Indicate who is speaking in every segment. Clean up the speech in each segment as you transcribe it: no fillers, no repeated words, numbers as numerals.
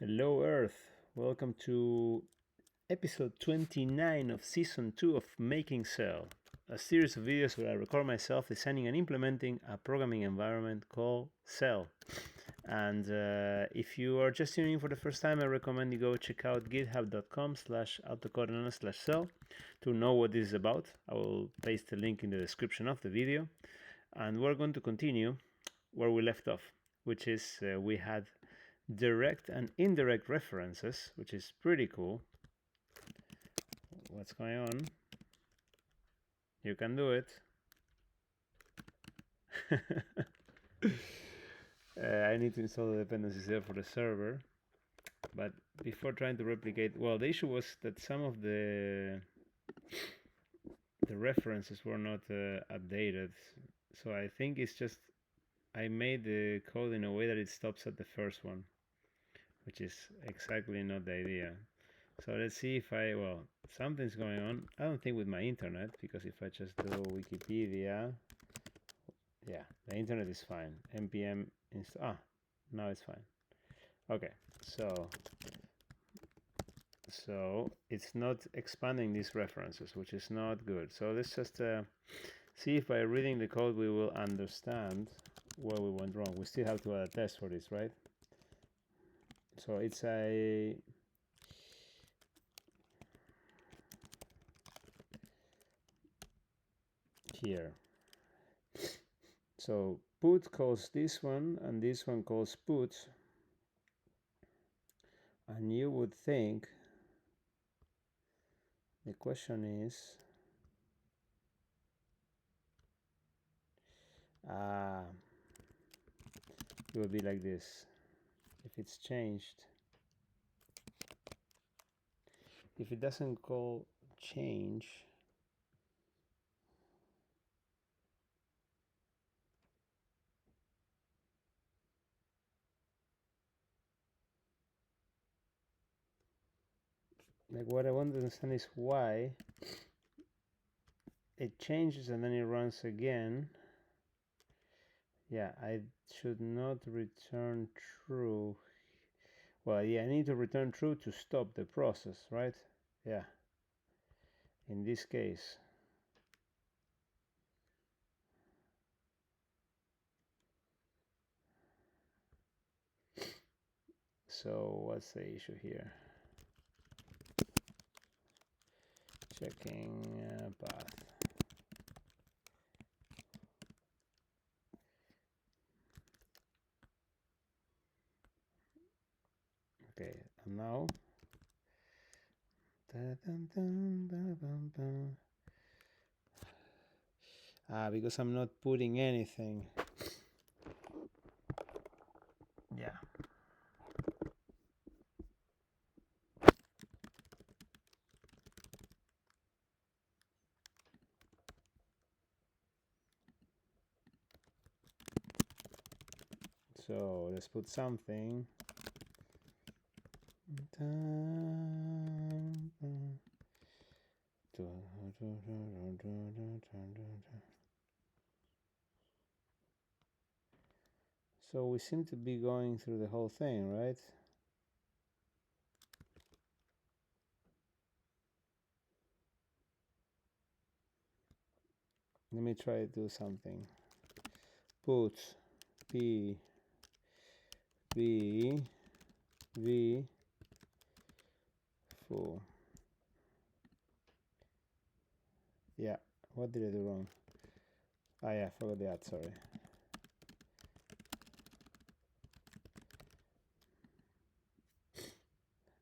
Speaker 1: Hello Earth, welcome to episode 29 of season 2 of Making Cell, a series of videos where I record myself designing and implementing a programming environment called Cell. And if you are just tuning in for the first time, I recommend you go check out github.com/autocoordinate/cell to know what this is about. I will paste the link in the description of the video. And we're going to continue where we left off, which is we had direct and indirect references, which is pretty cool. What's going on? You can do it. I need to install the dependencies there for the server. But before trying to replicate, well, the issue was that some of the references were not updated. So I think it's just I made the code in a way that it stops at the first one, which is exactly not the idea. So let's see if well, something's going on. I don't think with my internet, because if I just do Wikipedia, yeah, the internet is fine. npm install. Now it's fine. Okay, so it's not expanding these references, which is not good. So let's just see if by reading the code we will understand where we went wrong. We still have to add a test for this, right? So it's a here. So put calls this one, and this one calls put. And you would think the question is, it would be like this. If it's changed, if it doesn't call change, like what I want to understand is why it changes and then it runs again. Yeah, I should not return true. Well, yeah, I need to return true to stop the process, right? Yeah, in this case. So what's the issue here? Checking path. Okay, and now because I'm not putting anything. Yeah. So let's put something. So we seem to be going through the whole thing, right? Let me try to do something. Put P V V foo. Yeah, what did I do wrong? Ah, yeah, I forgot that, sorry.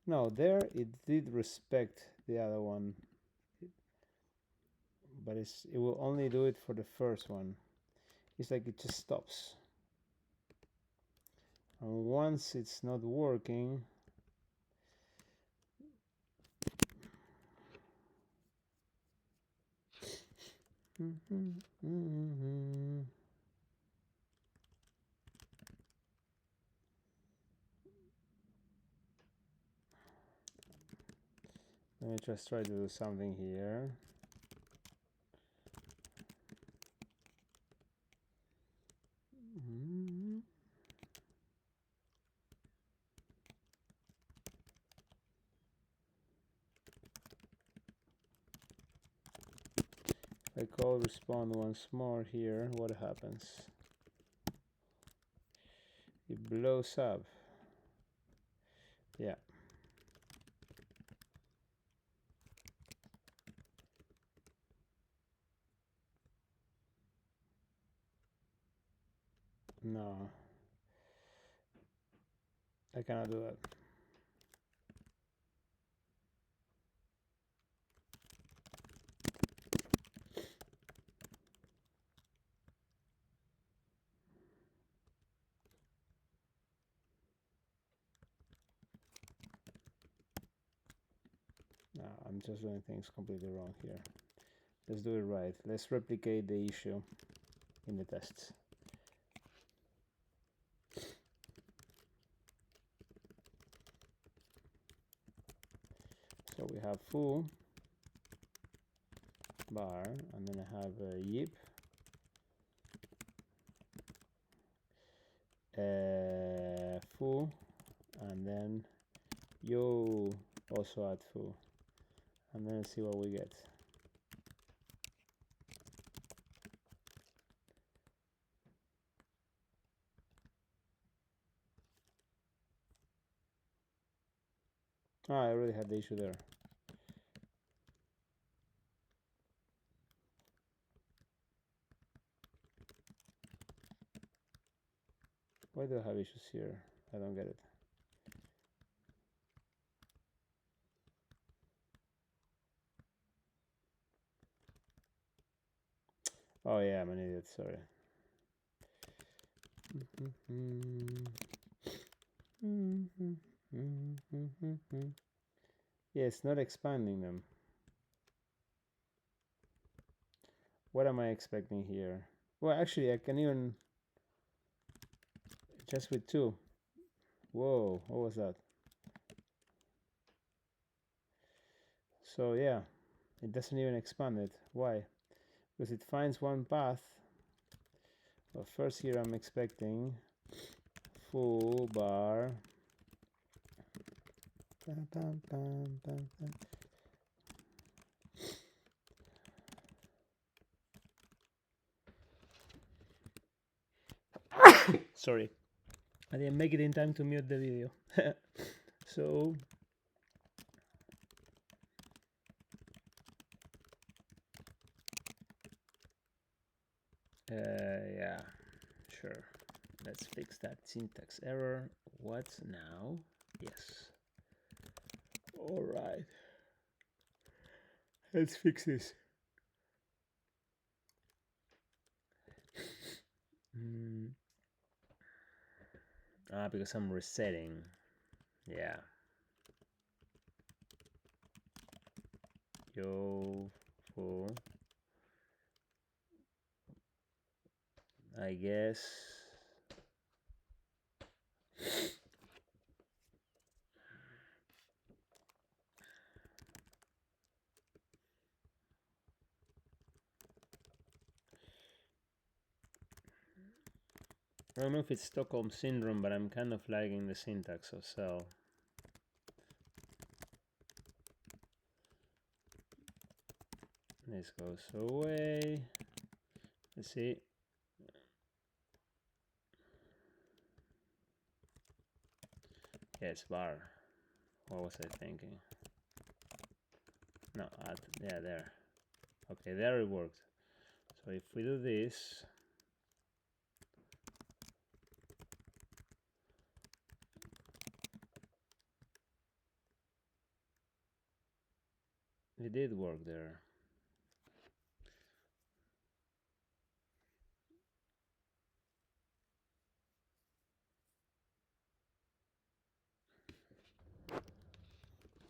Speaker 1: No, there it did respect the other one, but it will only do it for the first one. It's like it just stops. And once it's not working, let me just try to do something here. If I call respond once more here, what happens? It blows up. Yeah. No. I cannot do that. No, I'm just doing things completely wrong here. Let's do it right. Let's replicate the issue in the tests. So we have foo bar, and then I have yip, foo, and then yo also add foo, and then see what we get. I already have the issue there. Why do I have issues here? I don't get it. Oh yeah, I'm an idiot, sorry. Yeah, it's not expanding them. What am I expecting here? Well, actually, I can even just with 2. Whoa, what was that? So yeah, it doesn't even expand it. Why? Because it finds one path. Well, first here I'm expecting full bar. Sorry, I didn't make it in time to mute the video. So yeah, sure. Let's fix that syntax error. What now? Yes. All right. Let's fix this. Because I'm resetting. Yeah. Yo, full. I guess. I don't know if it's Stockholm syndrome, but I'm kind of lagging the syntax of cell. This goes away. Let's see. Yeah, it's bar. What was I thinking? No, yeah, there. Okay, there it worked. So if we do this, it did work there.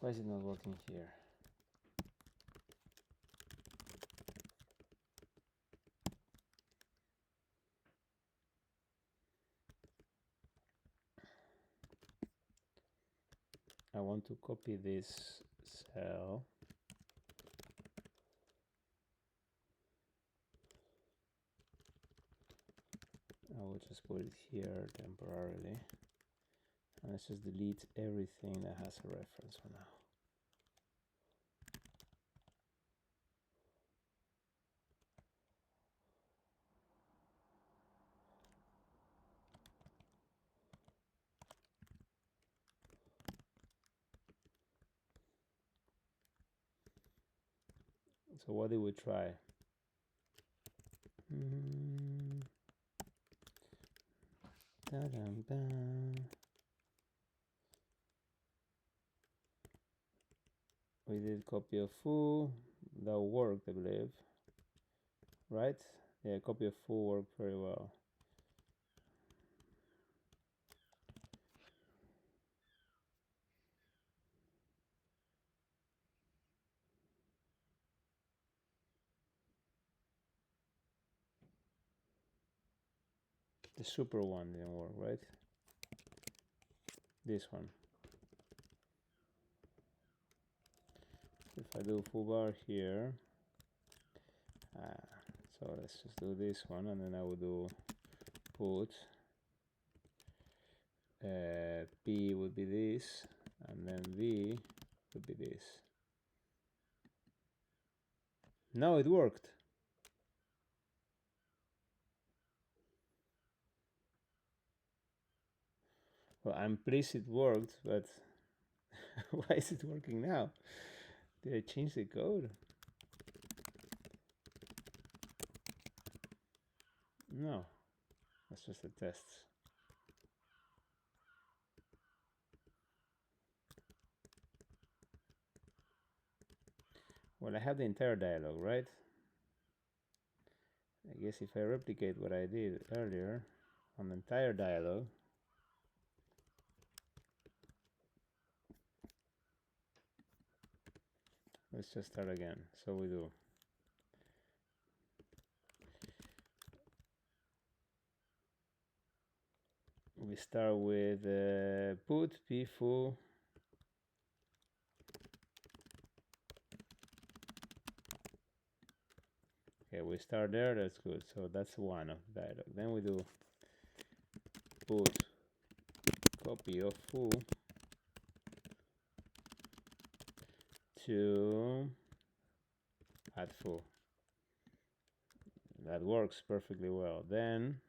Speaker 1: Why is it not working here? I want to copy this cell. I will just put it here temporarily. And let's just delete everything that has a reference for now. So what did we try? We did copy of foo. That worked, I believe. Right? Yeah, copy of foo worked very well. The super one didn't work, right? This one. If I do foo bar here, so let's just do this one, and then I will do put P would be this, and then V would be this. No, it worked. Well, I'm pleased it worked, but why is it working now? Did I change the code? No, that's just a test. Well, I have the entire dialogue, right? I guess if I replicate what I did earlier on the entire dialogue, let's just start again. So we do we start with put p foo. Okay, we start there, that's good. So that's one of the dialogue. Then we do put copy of foo to add foo. That works perfectly well. Then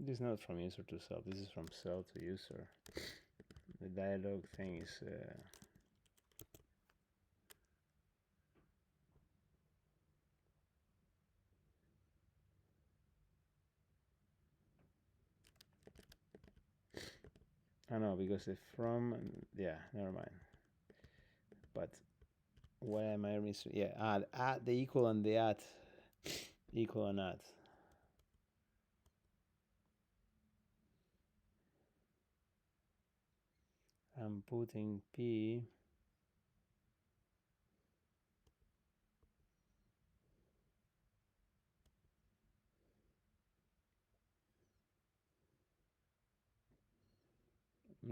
Speaker 1: this is not from user to cell, this is from cell to user. The dialogue thing is I know, because the from, yeah, never mind. But why am I missing? Yeah, add the equal and the at, equal and at. I'm putting P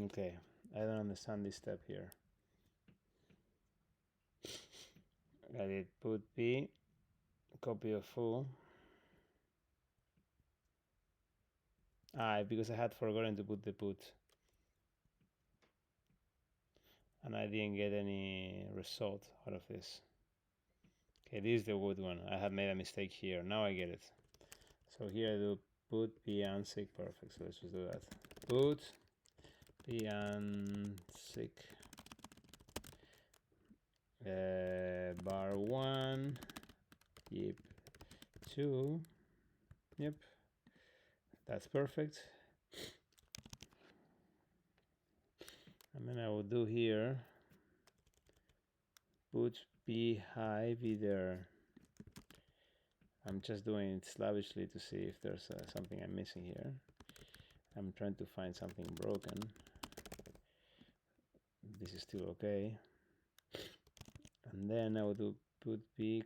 Speaker 1: okay, I don't understand this step here. I did put P, copy of foo. Because I had forgotten to put the put. And I didn't get any result out of this. Okay, this is the good one. I had made a mistake here. Now I get it. So here I do put P unsick. Perfect. So let's just do that. Put P unsick. Bar 1. Yep. 2. Yep. That's perfect. And then I will do here put P high V there. I'm just doing it slavishly to see if there's something I'm missing here. I'm trying to find something broken. This is still okay. And then I will do put P.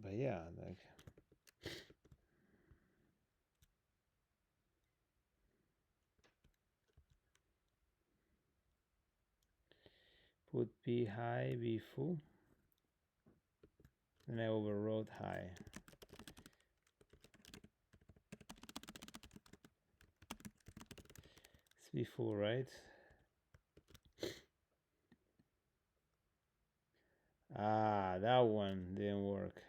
Speaker 1: But yeah, like Put P high, B full. Then I overrode high. It's B full, right? Ah, that one didn't work.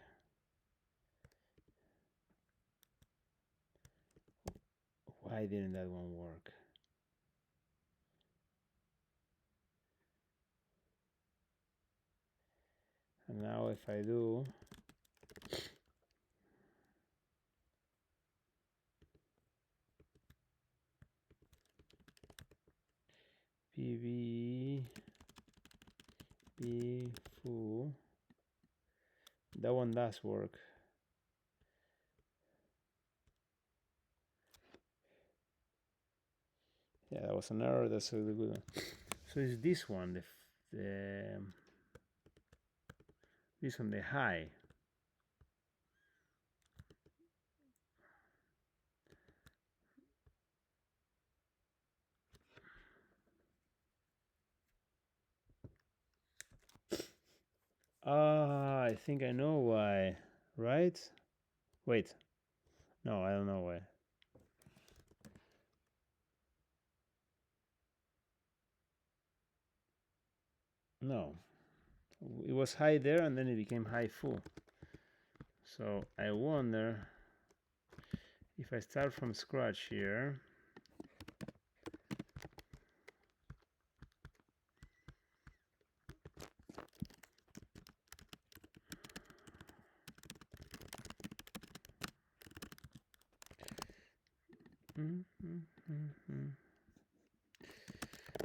Speaker 1: Why didn't that one work? And now if I do PB B full, that one does work. Yeah, that was an error. That's a good one. So it's this one, this one, the high. Ah, I think I know why, right? Wait, no, I don't know why. No, it was high there and then it became high full. So I wonder if I start from scratch here.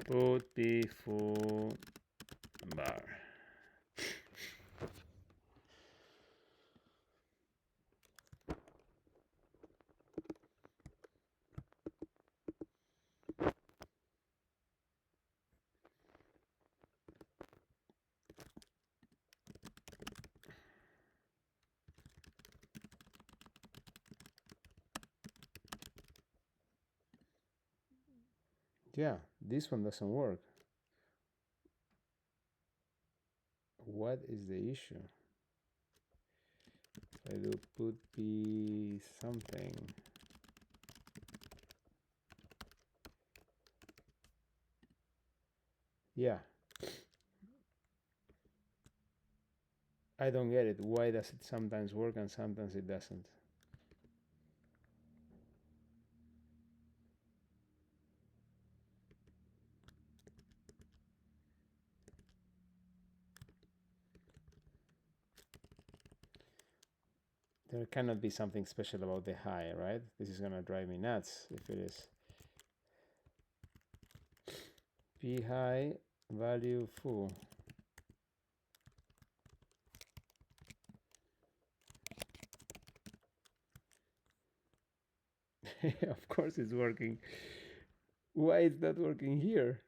Speaker 1: Put B full bar. Yeah, this one doesn't work. What is the issue? I do put B something. Yeah. I don't get it. Why does it sometimes work and sometimes it doesn't? There cannot be something special about the high, right? This is gonna drive me nuts if it is. P high, value full. Of course it's working. Why is that working here?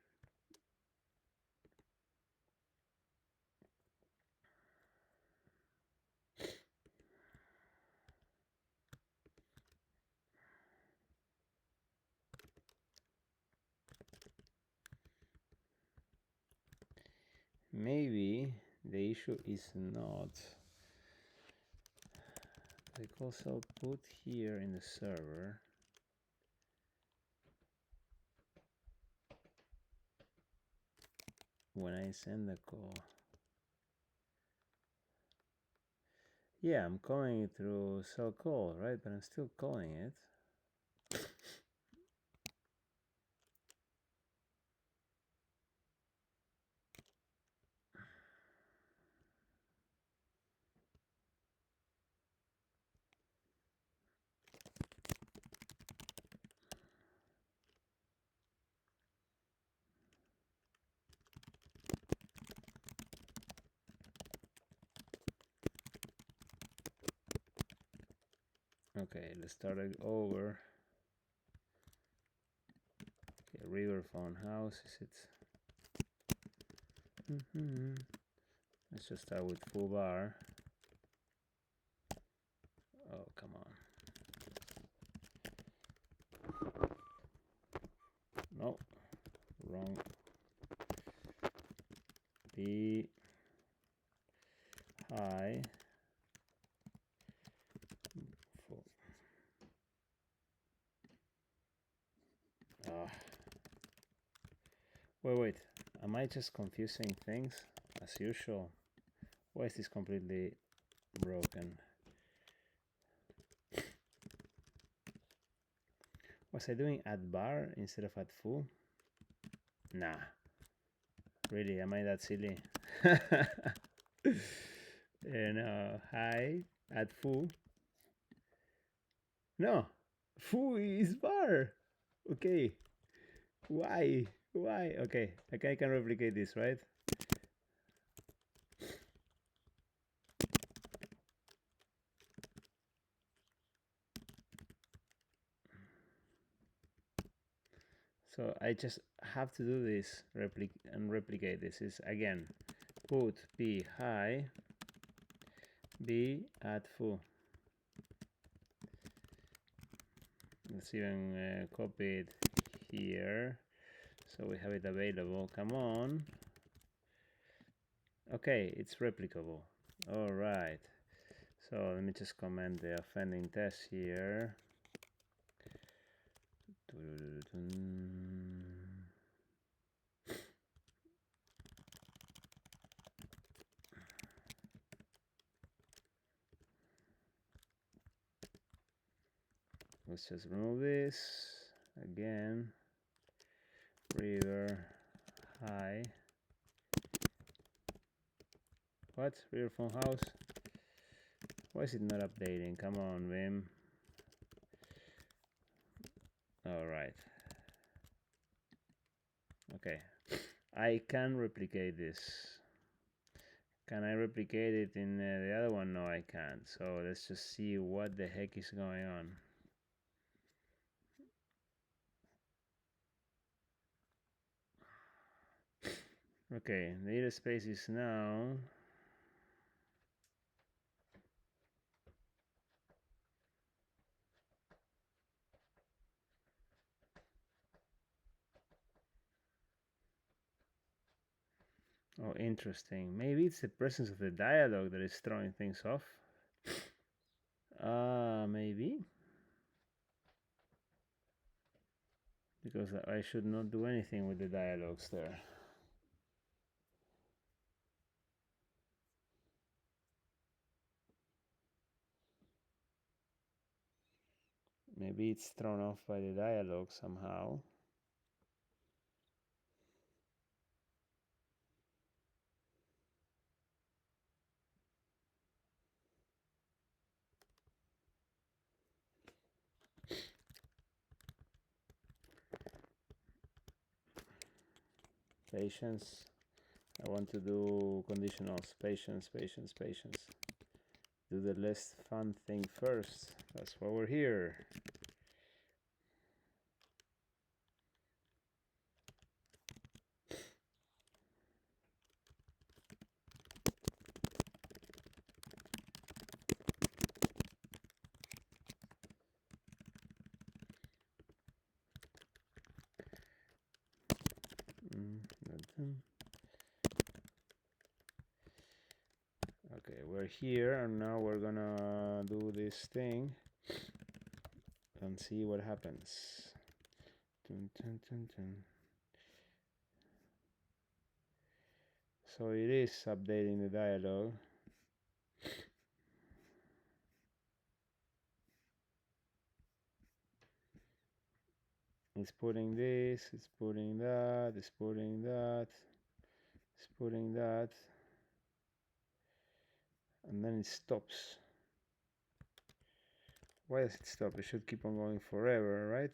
Speaker 1: Maybe the issue is not the call cell put here in the server. When I send the call. Yeah, I'm calling it through cell call, right? But I'm still calling it. Okay, let's start it over. Okay, river phone house, is it? Let's just start with full bar. Oh, come on. No, wrong. be high, full. Wait, am I just confusing things as usual? Why is this completely broken? Was I doing at bar instead of at foo? Nah. Really, am I that silly? And high at foo. No, foo is bar. Okay. Why? Okay, I can replicate this, right? So I just have to do this and replicate this. Is again, put b high, b at foo. Let's even copy it here so we have it available. Come on. Okay, it's replicable. All right. So let me just comment the offending test here. Let's just remove this again. River high. What? River phone house? Why is it not updating? Come on, Vim. All right. Okay. I can replicate this. Can I replicate it in the other one? No, I can't. So let's just see what the heck is going on. Okay, the data space is now oh, interesting. Maybe it's the presence of the dialogue that is throwing things off. Maybe. Because I should not do anything with the dialogues there. Maybe it's thrown off by the dialogue somehow. Patience. I want to do conditionals. Patience. Do the less fun thing first. That's why we're here. Okay, we're here and now we're gonna do this thing and see what happens. So it is updating the dialogue. It's putting this, it's putting that, it's putting that, it's putting that, and then it stops. Why does it stop? It should keep on going forever, right?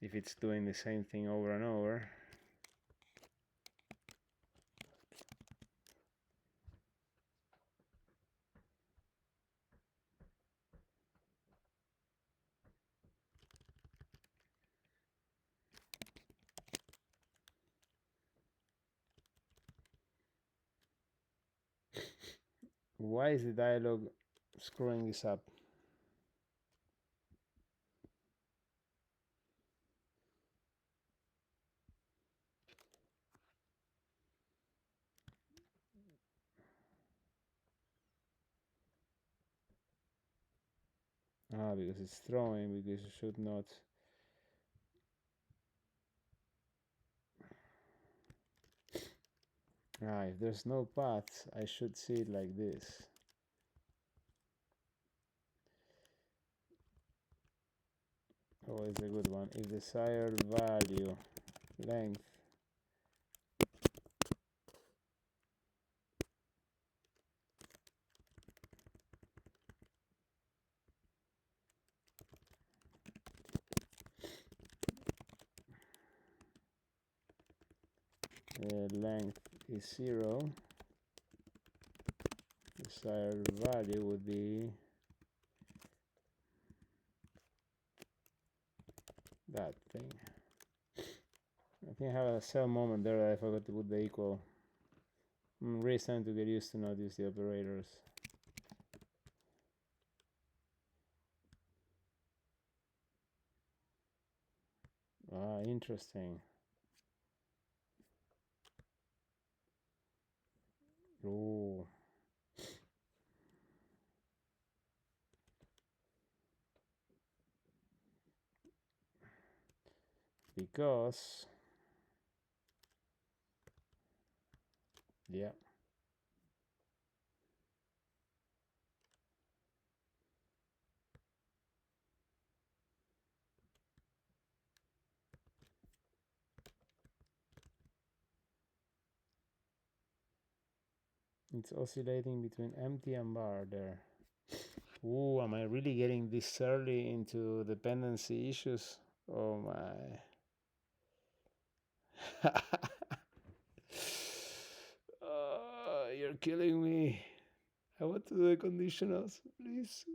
Speaker 1: If it's doing the same thing over and over. Why is the dialogue screwing this up? Because it's throwing, because you should not. If there's no path, I should see it like this. Oh, it's a good one. If desired value, length, length is 0, desired value would be that thing. I think I have a cell moment there that I forgot to put the equal. Really starting to get used to not use the operators. Interesting. Oh. Because, yeah. It's oscillating between empty and bar there. Ooh, am I really getting this early into dependency issues? Oh my. You're killing me. I want to do the conditionals, please.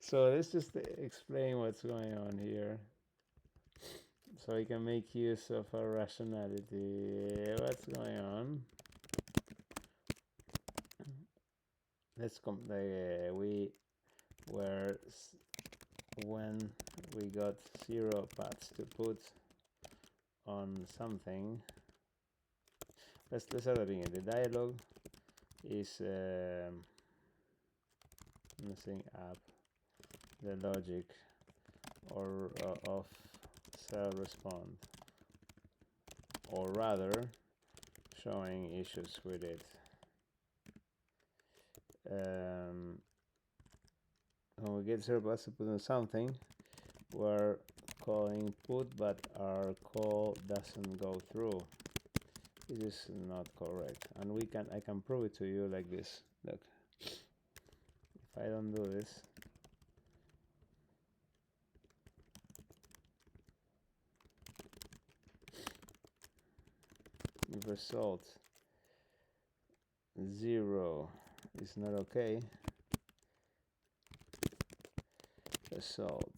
Speaker 1: So let's just explain what's going on here. So we can make use of our rationality. What's going on? Let's come. We were when we got 0 paths to put on something. Let's start at the beginning. The dialogue is messing up the logic or of cell.respond, or rather showing issues with it. When we get 0 paths to put on something, we're calling put, but our call doesn't go through. It is not correct, and I can prove it to you like this. Look, if I don't do this, if result 0 is not okay, result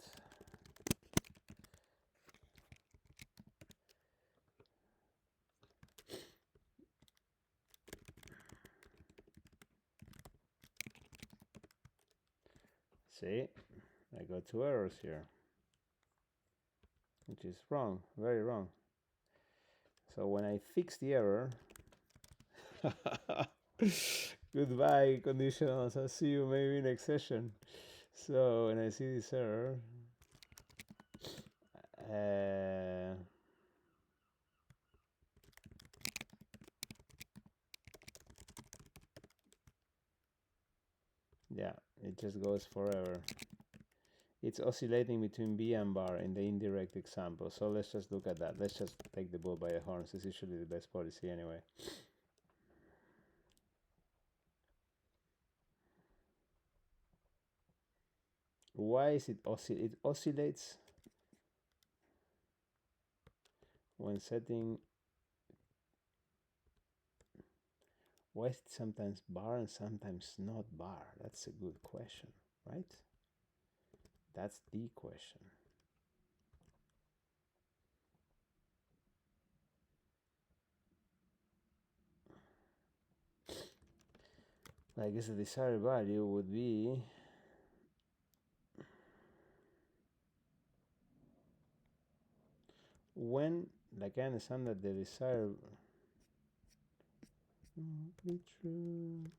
Speaker 1: see, I got 2 errors here, which is wrong, very wrong. So when I fix the error, goodbye conditionals, I'll see you maybe next session. So when I see this error, yeah, it just goes forever. It's oscillating between B and bar in the indirect example. So let's just look at that. Let's just take the bull by the horns. This is usually the best policy anyway. Why is it it oscillates when setting. Why is it sometimes bar and sometimes not bar? That's a good question, right? That's the question. I guess the desired value would be when, like I understand that the desired be true.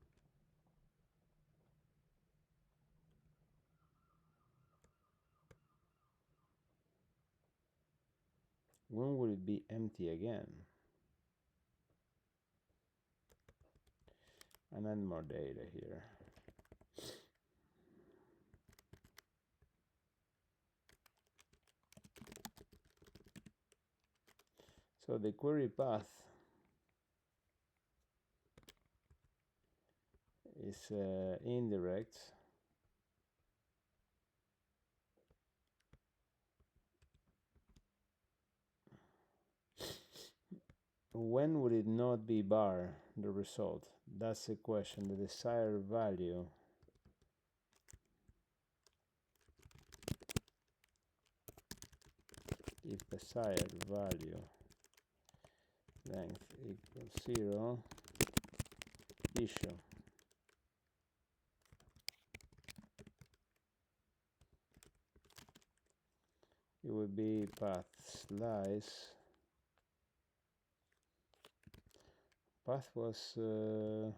Speaker 1: when will it be empty again? And add more data here. So the query path is indirect. When would it not be bar the result? That's the question. The desired value. If desired value length equals 0, issue. It would be path slice. Path was the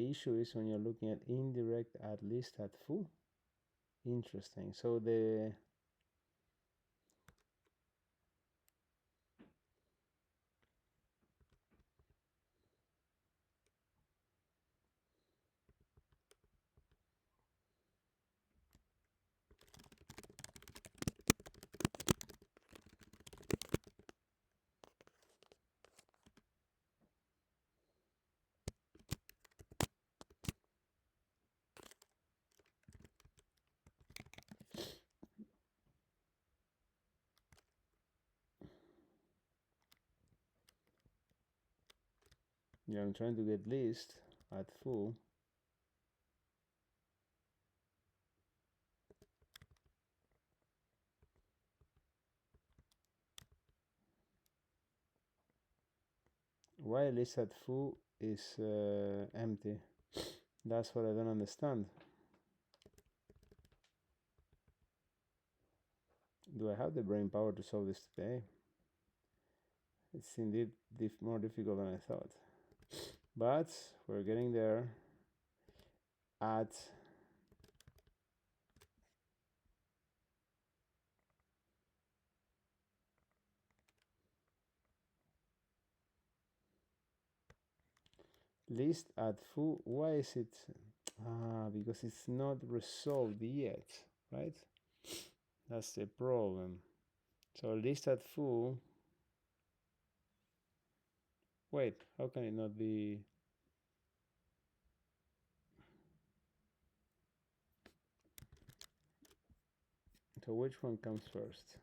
Speaker 1: issue is when you're looking at indirect at least at foo. Interesting. So I'm trying to get list at foo. Why list at foo is empty? That's what I don't understand. Do I have the brain power to solve this today? It's indeed more difficult than I thought. But we're getting there. At list at foo. Why is it? Because it's not resolved yet, right? That's the problem. So list at foo. Wait, how can it not be? So which one comes first?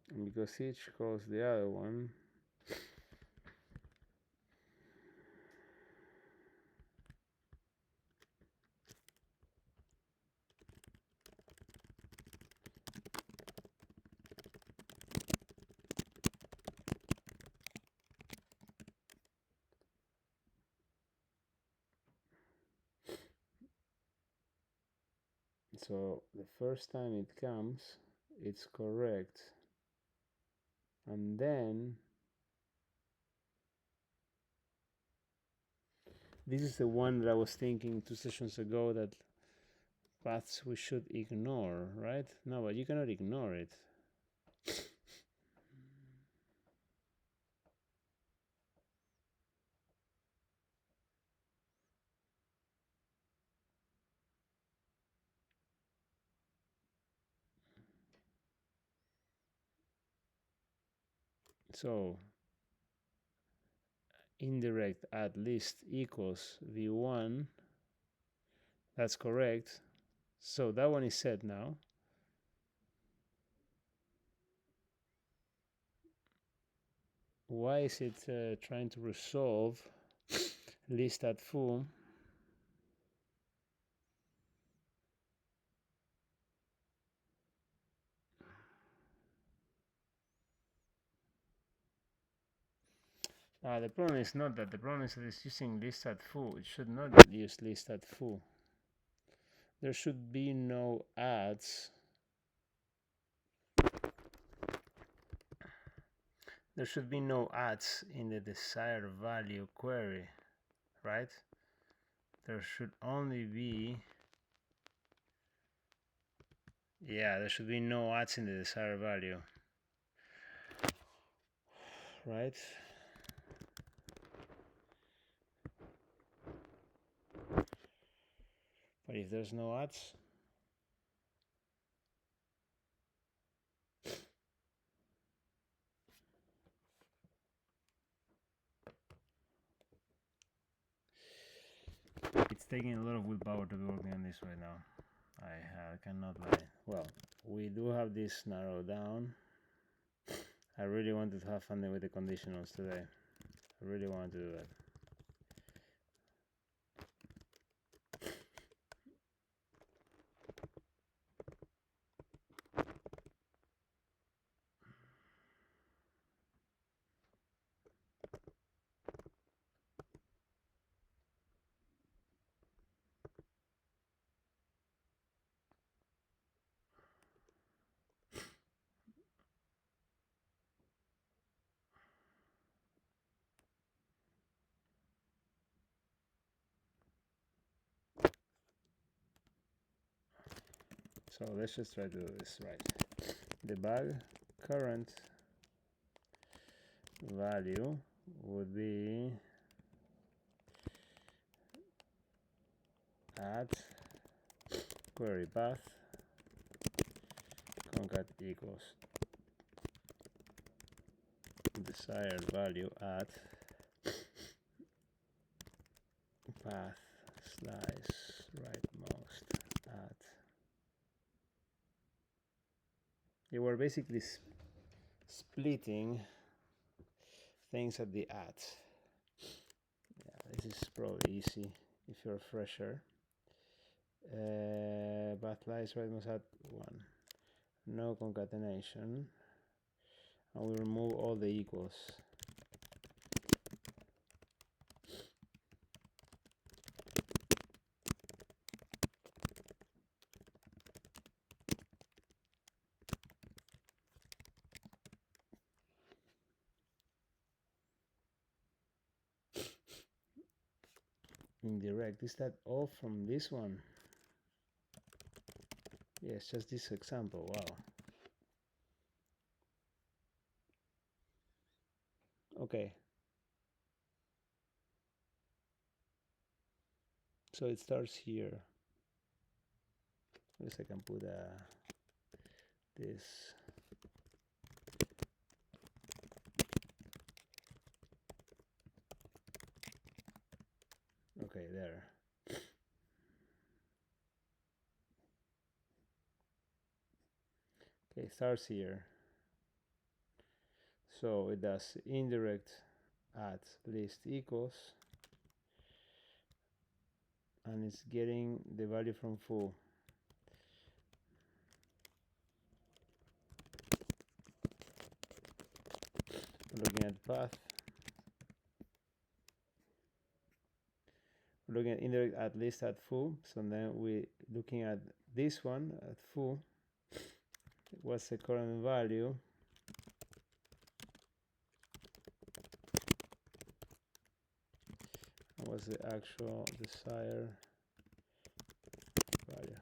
Speaker 1: And because each calls the other one, so the first time it comes, it's correct. And then this is the one that I was thinking 2 sessions ago that paths we should ignore, right? No, but you cannot ignore it. So indirect at least equals v1. That's correct. So that one is set now. Why is it trying to resolve list at foo? The problem is not that. The problem is that it's using list at foo. It should not use list at foo. there should be no adds. There should be no adds in the desired value query, right? There should only be, yeah, there should be no adds in the desired value, right? But if there's no adds, it's taking a lot of willpower to be working on this right now. I cannot lie. Well, we do have this narrowed down. I really wanted to have fun with the conditionals today. I really wanted to do that. So let's just try to do this right. Debug current value would be add query path concat equals desired value at path slice rightmost at. You were basically splitting things at the at. Yeah, this is probably easy if you're a fresher. Path slice rightmost at 1. No concatenation. And we remove all the equals. Indirect, is that all from this one? Yes, just this example. Wow. Okay. So it starts here. I guess I can put this. Okay, there. Okay, starts here. So it does indirect at list equals, and it's getting the value from foo. Looking at path. Looking at indirect at list at foo. So then we looking at this one at foo. What's the current value? What's the actual desired value?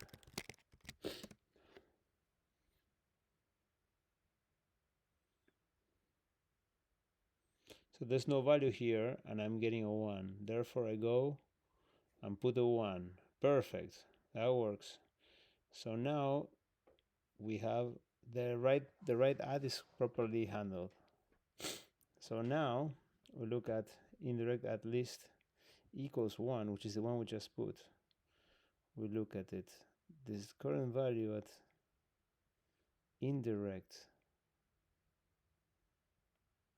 Speaker 1: So there's no value here, and I'm getting a 1. Therefore, I go and put a 1. Perfect. That works. So now we have the right add is properly handled. So now we look at indirect at least equals 1, which is the one we just put. We look at it. This current value at indirect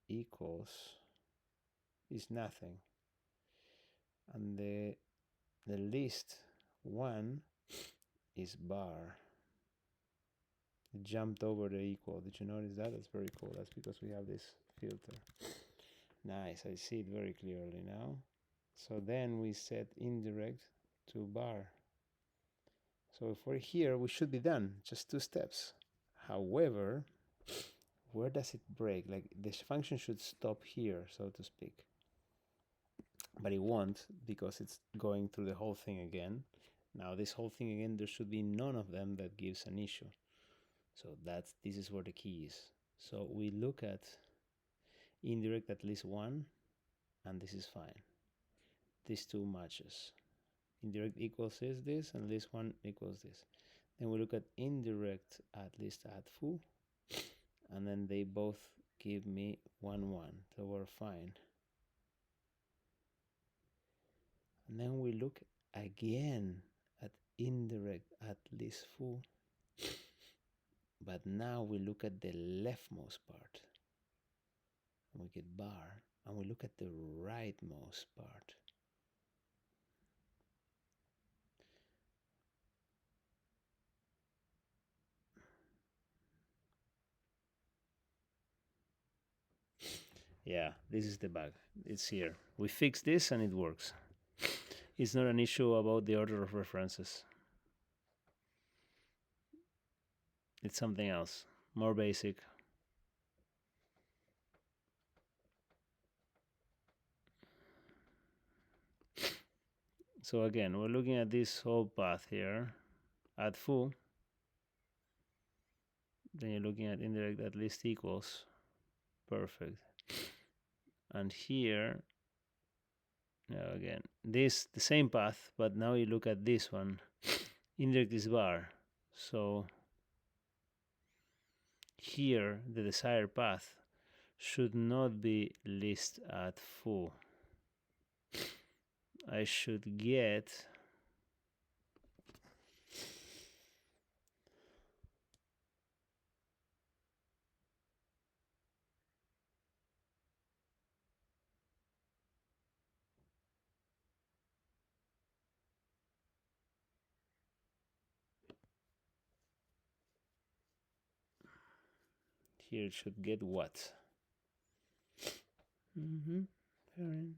Speaker 1: equals is nothing, and the list 1 is bar. It jumped over the equal. Did you notice that? That's very cool. That's because we have this filter. Nice, I see it very clearly now. So then we set indirect to bar. So if we're here, we should be done, just 2 steps. However, where does it break? Like this function should stop here, so to speak. But it won't, because it's going through the whole thing again. Now this whole thing again, there should be none of them that gives an issue. So this is where the key is. So we look at indirect at least one, and this is fine. These two matches. Indirect equals this, and least one equals this. Then we look at indirect at least at foo, and then they both give me 1, 1. So we're fine. And then we look again at indirect at least foo, but now we look at the leftmost part, and we get bar, and we look at the rightmost part. Yeah, this is the bug. It's here. We fix this and it works. It's not an issue about the order of references. It's something else, more basic. So again, we're looking at this whole path here. At foo, then you're looking at indirect at least equals. Perfect. And here, now again, this the same path, but now you look at this one. Indirect is bar. So here, the desired path should not be least at foo. I should get here it should get what? Fine.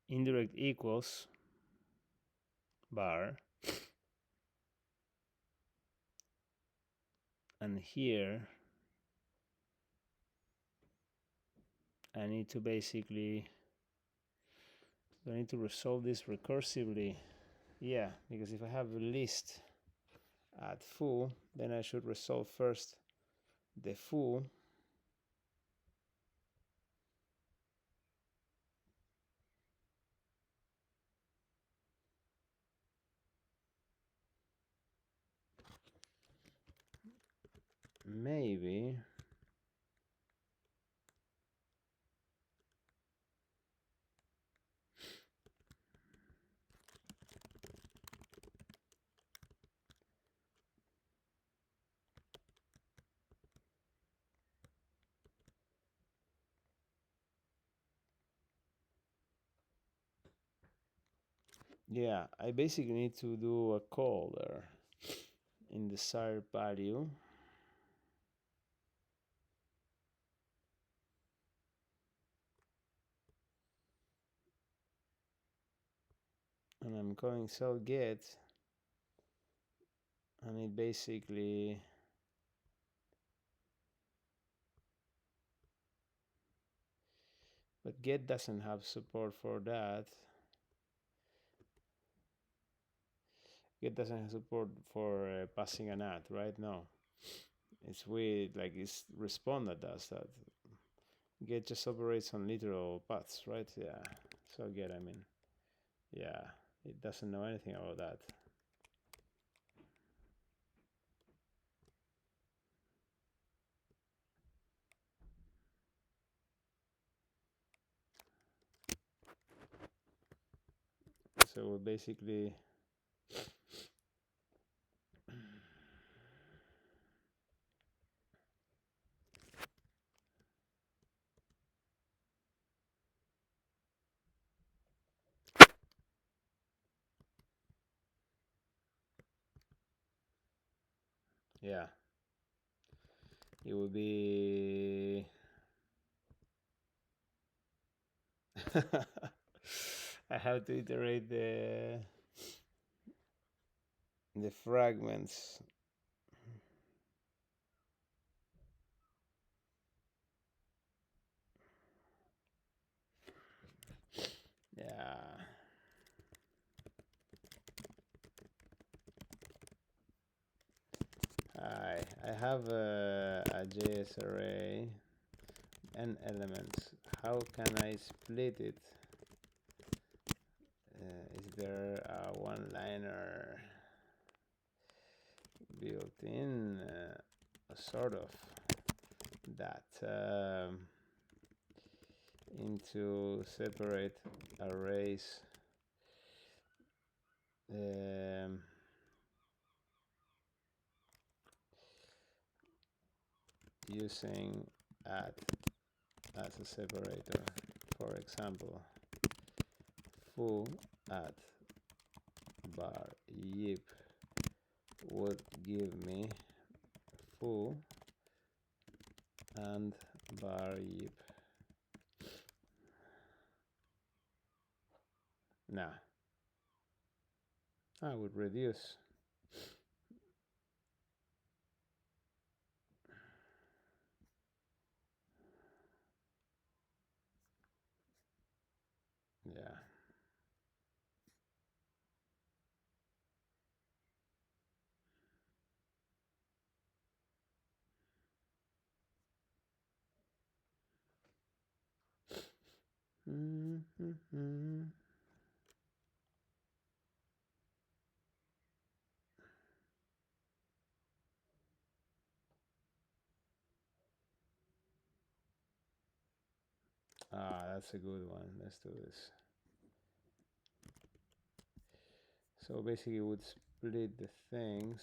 Speaker 1: Indirect equals bar, and here I need to basically resolve this recursively. Yeah, because if I have a list at foo, then I should resolve first the foo, maybe. Yeah, I basically need to do a call there in the desired value. And I'm calling cell get, and it basically but get doesn't have support for that. Get doesn't have support for passing an at, right? No, it's weird. Like it's respond that does that. Get just operates on literal paths, right? Yeah. So get, I mean, yeah, it doesn't know anything about that. So basically, Yeah, it would be I have to iterate the fragments. Yeah. I have a JS array n elements. How can I split it? Is there a one-liner built in? Sort of that into separate arrays. Using add as a separator. For example, foo at bar yip would give me foo and bar yip. Nah, I would reduce. Yeah. That's a good one. Let's do this. So basically, we would split the things.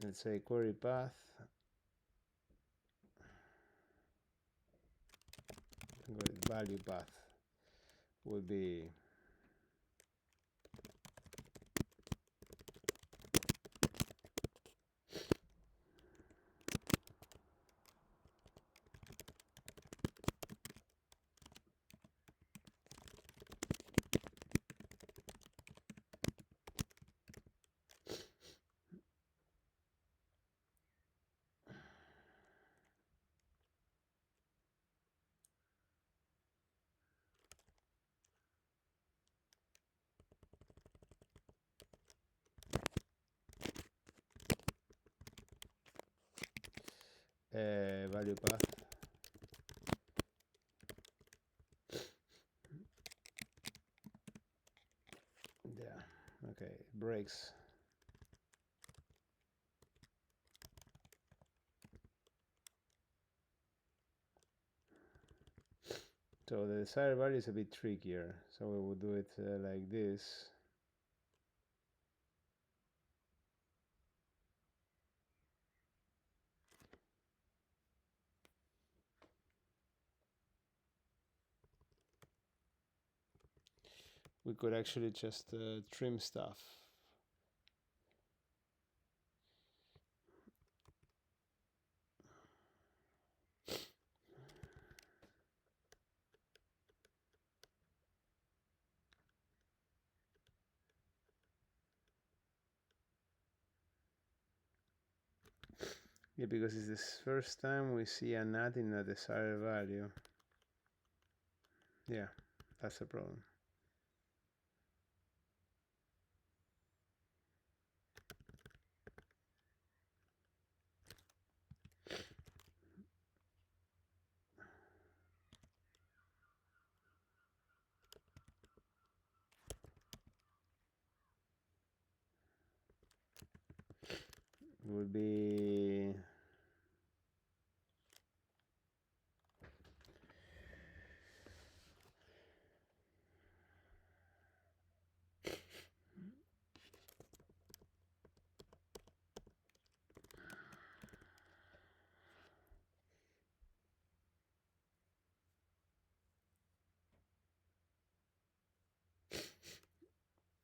Speaker 1: Let's say query path. Value path would be value path. Yeah. Okay. Breaks. So the desired value is a bit trickier. So we will do it like this. We could actually just trim stuff. Yeah, because it's the first time we see a nut in a desired value. Yeah, that's the problem. would be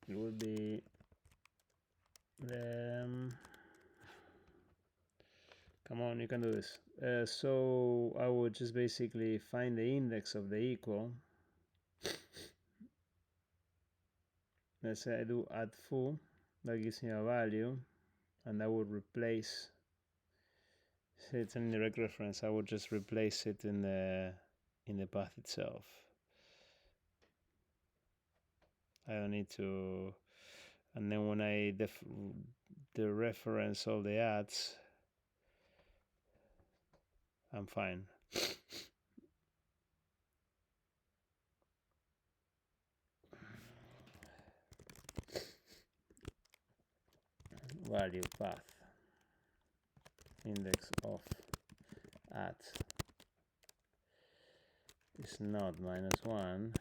Speaker 1: it would be come on, you can do this. So I would just basically find the index of the equal. Let's say I do add foo, that gives me a value, and I would replace, say it's an indirect reference, I would just replace it in the path itself. I don't need to, and then when I reference all the adds, I'm fine. Value path index of at is not -1.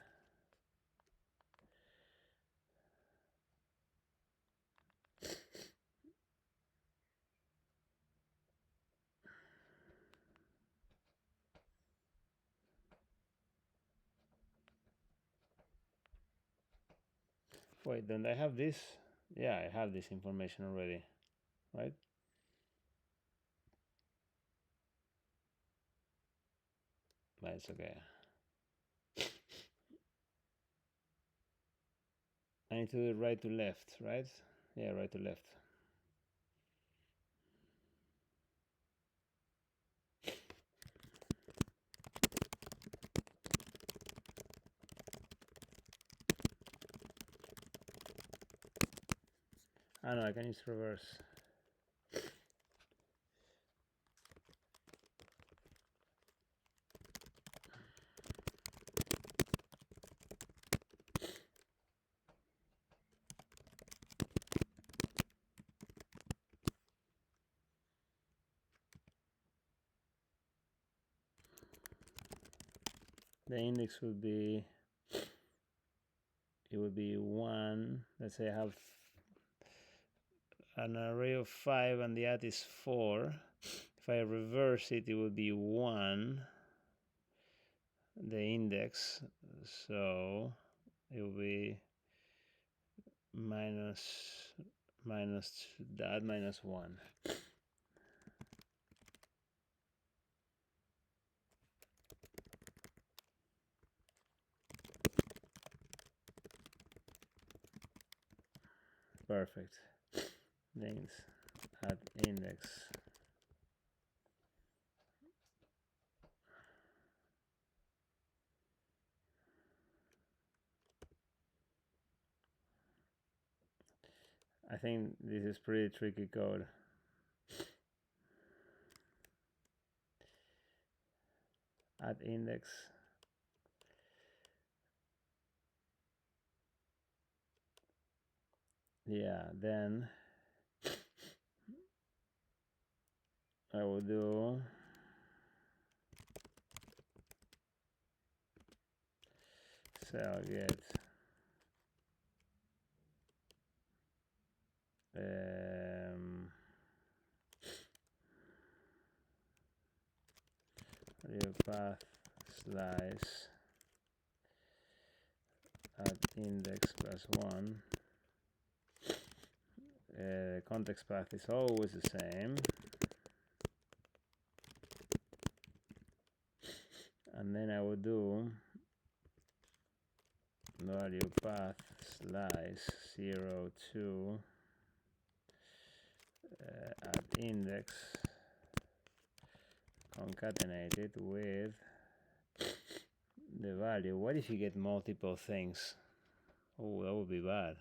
Speaker 1: Wait, don't I have this? Yeah, I have this information already, right? But it's okay. I need to do right to left, right? Yeah, right to left. Ah no, I can use reverse. The index would be, it would be 1. Let's say I have an array of 5 and the at is 4. If I reverse it, it would be 1, the index, so it will be minus that minus 1. Perfect. Links at index. I think this is pretty tricky code. At index. Yeah, then I will do cell get real path slice at index +1. Context path is always the same, and then I would do value path slice 0 to at index, concatenate it with the value. What if you get multiple things? Oh, that would be bad.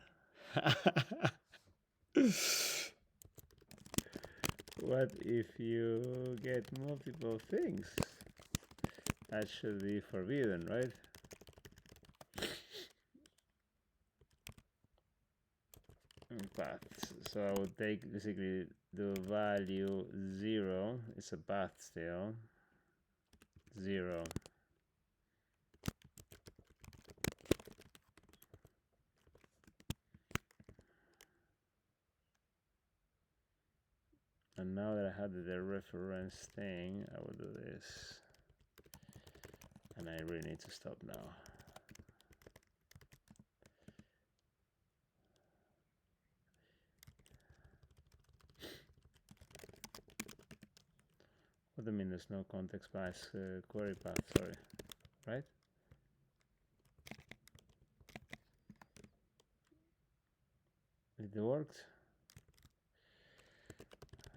Speaker 1: What if you get multiple things? That should be forbidden, right? paths. So I would take basically the value 0, it's a path still, 0. And now that I had the reference thing, I will do this. And I really need to stop now. What do you mean there's no context bias query path? Sorry, right? It worked?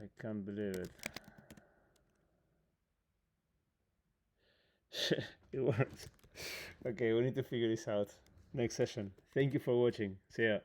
Speaker 1: I can't believe it. It worked. Okay, we need to figure this out next session. Thank you for watching. See ya.